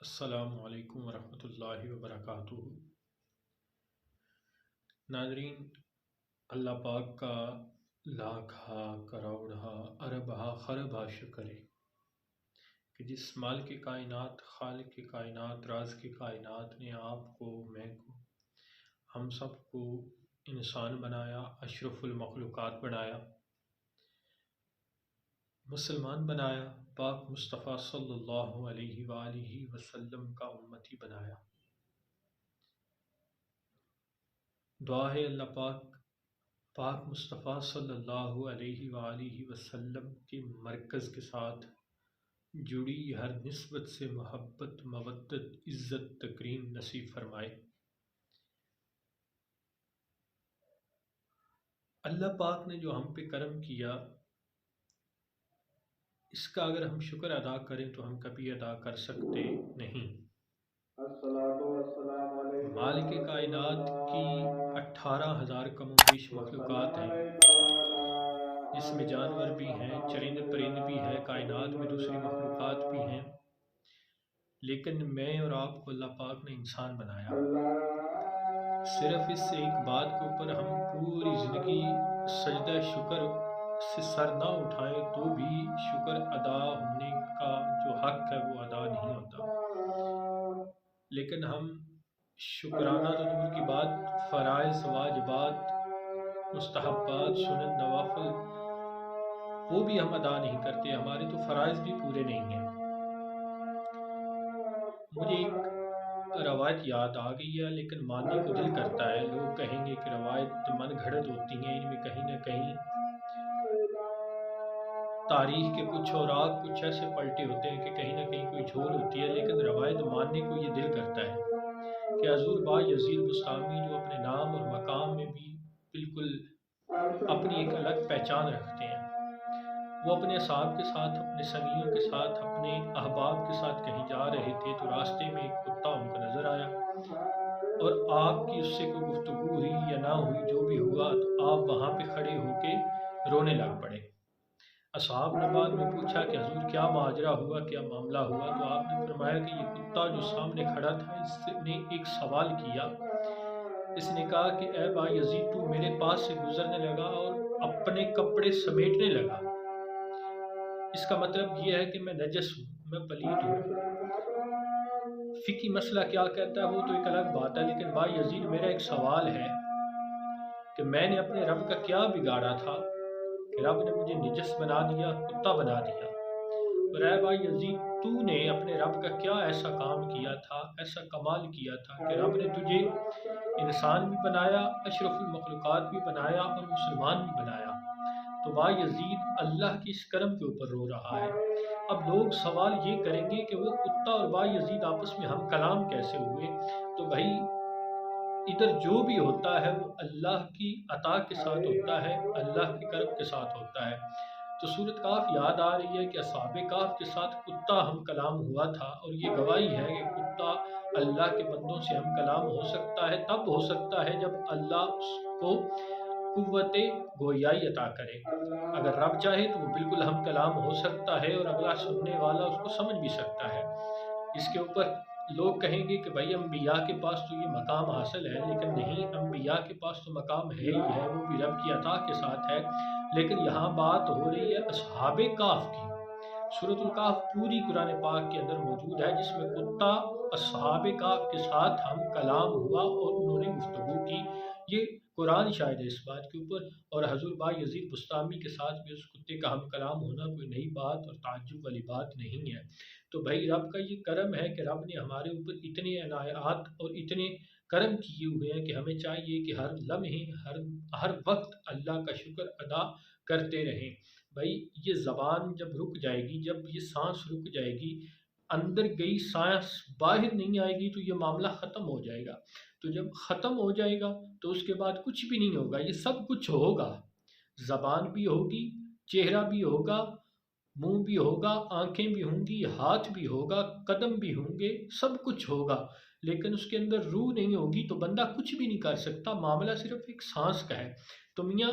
السلام علیکم ورحمۃ اللہ وبرکاتہ۔ ناظرین، اللہ پاک کا لاکھا کروڑا اربہ خربہ شکر ہے کہ جس مالک کائنات، خالق کائنات، رازق کائنات نے آپ کو، میں کو، ہم سب کو انسان بنایا، اشرف المخلوقات بنایا، مسلمان بنایا، پاک مصطفیٰ صلی اللہ علیہ وآلہ وسلم کا امتی بنایا۔ دعا ہے اللہ پاک مصطفیٰ صلی اللہ علیہ وآلہ وسلم کے مرکز کے ساتھ جڑی ہر نسبت سے محبت، مودت، عزت، تکریم نصیب فرمائے۔ اللہ پاک نے جو ہم پہ کرم کیا، اس کا اگر ہم شکر ادا کریں تو ہم کبھی ادا کر سکتے نہیں۔ مالک کائنات کی 18,000 کم و بیش مخلوقات ہیں، جس میں جانور بھی ہیں، چرند پرند بھی ہیں، کائنات میں دوسری مخلوقات بھی ہیں، لیکن میں اور آپ کو اللہ پاک نے انسان بنایا۔ صرف اس ایک بات کے اوپر ہم پوری زندگی سجدہ شکر سے سر نہ اٹھائیں تو بھی شکر ادا ہونے کا جو حق ہے وہ ادا نہیں ہوتا۔ لیکن ہم شکرانہ تو دور کی بات، فرائض، واجبات، مستحبات، سنن، نوافل، وہ بھی ہم ادا نہیں کرتے، ہمارے تو فرائض بھی پورے نہیں ہیں۔ مجھے ایک روایت یاد آ گئی ہے، لیکن ماننے کو دل کرتا ہے۔ لوگ کہیں گے کہ روایت من گھڑت ہوتی ہیں، ان میں کہیں نہ کہیں تاریخ کے کچھ اوراق کچھ ایسے پلٹے ہوتے ہیں کہ کہیں نہ کہیں کوئی جھول ہوتی ہے، لیکن روایت ماننے کو یہ دل کرتا ہے کہ حضور بایزید بسطامی جو اپنے نام اور مقام میں بھی بالکل اپنی ایک الگ پہچان رکھتے ہیں، وہ اپنے اصحاب کے ساتھ، اپنے سنگیوں کے ساتھ، اپنے احباب کے ساتھ کہیں جا رہے تھے تو راستے میں ایک کتا ان کو نظر آیا اور آپ کی اس سے کوئی گفتگو ہوئی یا نہ ہوئی، جو بھی ہوا تو آپ وہاں پہ کھڑے ہو کے رونے لگ پڑے۔ اصحاب نے بعد میں پوچھا کہ حضور کیا ماجرا ہوا، کیا معاملہ ہوا؟ تو آپ نے فرمایا کہ یہ کتا جو سامنے کھڑا تھا، اس نے ایک سوال کیا۔ اس نے کہا کہ اے بایزید، تو میرے پاس سے گزرنے لگا اور اپنے کپڑے سمیٹنے لگا، اس کا مطلب یہ ہے کہ میں نجس ہوں، میں پلید ہوں۔ فقہی مسئلہ کیا کہتا ہے وہ تو ایک الگ بات ہے، لیکن بایزید میرا ایک سوال ہے کہ میں نے اپنے رب کا کیا بگاڑا تھا کہ رب نے مجھے نجس بنا دیا، کتا بنا دیا؟ اور اے بایزید، تو نے اپنے رب کا کیا ایسا کام کیا تھا، ایسا کمال کیا تھا کہ رب نے تجھے انسان بھی بنایا، اشرف المخلوقات بھی بنایا اور مسلمان بھی بنایا؟ تو بایزید اللہ کی اس کرم کے اوپر رو رہا ہے۔ اب لوگ سوال یہ کریں گے کہ وہ کتا اور بایزید آپس میں ہم کلام کیسے ہوئے؟ تو بھائی ادھر جو بھی ہوتا ہے وہ اللہ کی عطا کے ساتھ ہوتا ہے، اللہ کے کرم کے ساتھ ہوتا ہے۔ تو سورۃ کہف یاد آ رہی ہے کہ اصحاب کہف کے ساتھ کتا ہم کلام ہوا تھا، اور یہ گواہی ہے کہ کتا اللہ کے بندوں سے ہم کلام ہو سکتا ہے، تب ہو سکتا ہے جب اللہ اس کو قوت گویائی عطا کرے۔ اگر رب چاہے تو وہ بالکل ہم کلام ہو سکتا ہے اور اگلا سننے والا اس کو سمجھ بھی سکتا ہے۔ اس کے اوپر لوگ کہیں گے کہ بھائی انبیاء کے پاس تو یہ مقام حاصل ہے، لیکن نہیں، انبیاء کے پاس تو مقام ہے ہی ہے، وہ بھی رب کی عطا کے ساتھ ہے، لیکن یہاں بات ہو رہی ہے اصحاب کہف کی۔ سورۃ الکہف پوری قرآن پاک کے اندر موجود ہے، جس میں کتا اصحاب کہف کے ساتھ ہم کلام ہوا اور انہوں نے گفتگو کی۔ یہ قرآن شاہد ہے اس بات کے اوپر، اور حضور بایزید بسطامی کے ساتھ بھی اس کتے کا ہم کلام ہونا کوئی نئی بات اور تعجب والی بات نہیں ہے۔ تو بھائی رب کا یہ کرم ہے کہ رب نے ہمارے اوپر اتنے عنایات اور اتنے کرم کیے ہوئے ہیں کہ ہمیں چاہیے کہ ہر لمحے، ہر وقت اللہ کا شکر ادا کرتے رہیں۔ بھائی یہ زبان جب رک جائے گی، جب یہ سانس رک جائے گی، اندر گئی سانس باہر نہیں آئے گی، تو یہ معاملہ ختم ہو جائے گا۔ تو جب ختم ہو جائے گا تو اس کے بعد کچھ بھی نہیں ہوگا، یہ سب کچھ ہوگا، زبان بھی ہوگی، چہرہ بھی ہوگا، منہ بھی ہوگا، آنکھیں بھی ہوں گی، ہاتھ بھی ہوگا، قدم بھی ہوں گے، سب کچھ ہوگا، لیکن اس کے اندر روح نہیں ہوگی تو بندہ کچھ بھی نہیں کر سکتا۔ معاملہ صرف ایک سانس کا ہے۔ تو میاں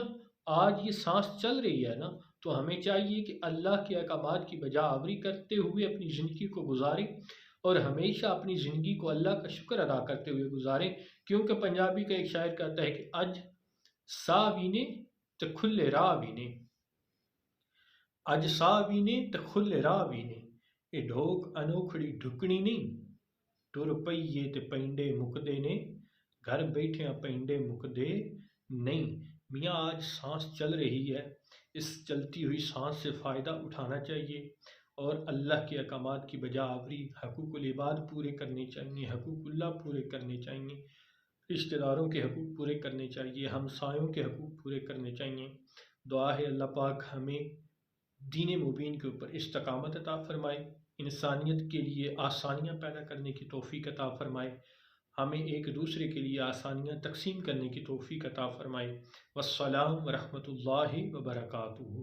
آج یہ سانس چل رہی ہے نا، تو ہمیں چاہیے کہ اللہ کے احکامات کی بجا آوری کرتے ہوئے اپنی زندگی کو گزاریں، اور ہمیشہ اپنی زندگی کو اللہ کا شکر ادا کرتے ہوئے گزاریں، کیونکہ پنجابی کا ایک شاعر کہتا ہے کہ اج سا وینے تو کھلے راہ وینے، اج سا وینے تو کھلے راہ وینے، یہ ڈھوک انوکھڑی ڈھکنی نہیں، ٹر پئیے تے پینڈے مکدے نے، گھر بیٹھے پینڈے مکدے نہیں۔ میاں آج سانس چل رہی ہے، اس چلتی ہوئی سانس سے فائدہ اٹھانا چاہیے اور اللہ کے احکامات کی بجا آوری، حقوق العباد پورے کرنے چاہیے، حقوق اللہ پورے کرنے چاہیے، رشتہ داروں کے حقوق پورے کرنے چاہیے، ہمسایوں کے حقوق پورے کرنے چاہیے۔ دعا ہے اللہ پاک ہمیں دین مبین کے اوپر استقامت عطا فرمائے، انسانیت کے لیے آسانیاں پیدا کرنے کی توفیق عطا فرمائے، ہمیں ایک دوسرے کے لیے آسانیاں تقسیم کرنے کی توفیق عطا فرمائے۔ والسلام ورحمۃ اللہ وبرکاتہ۔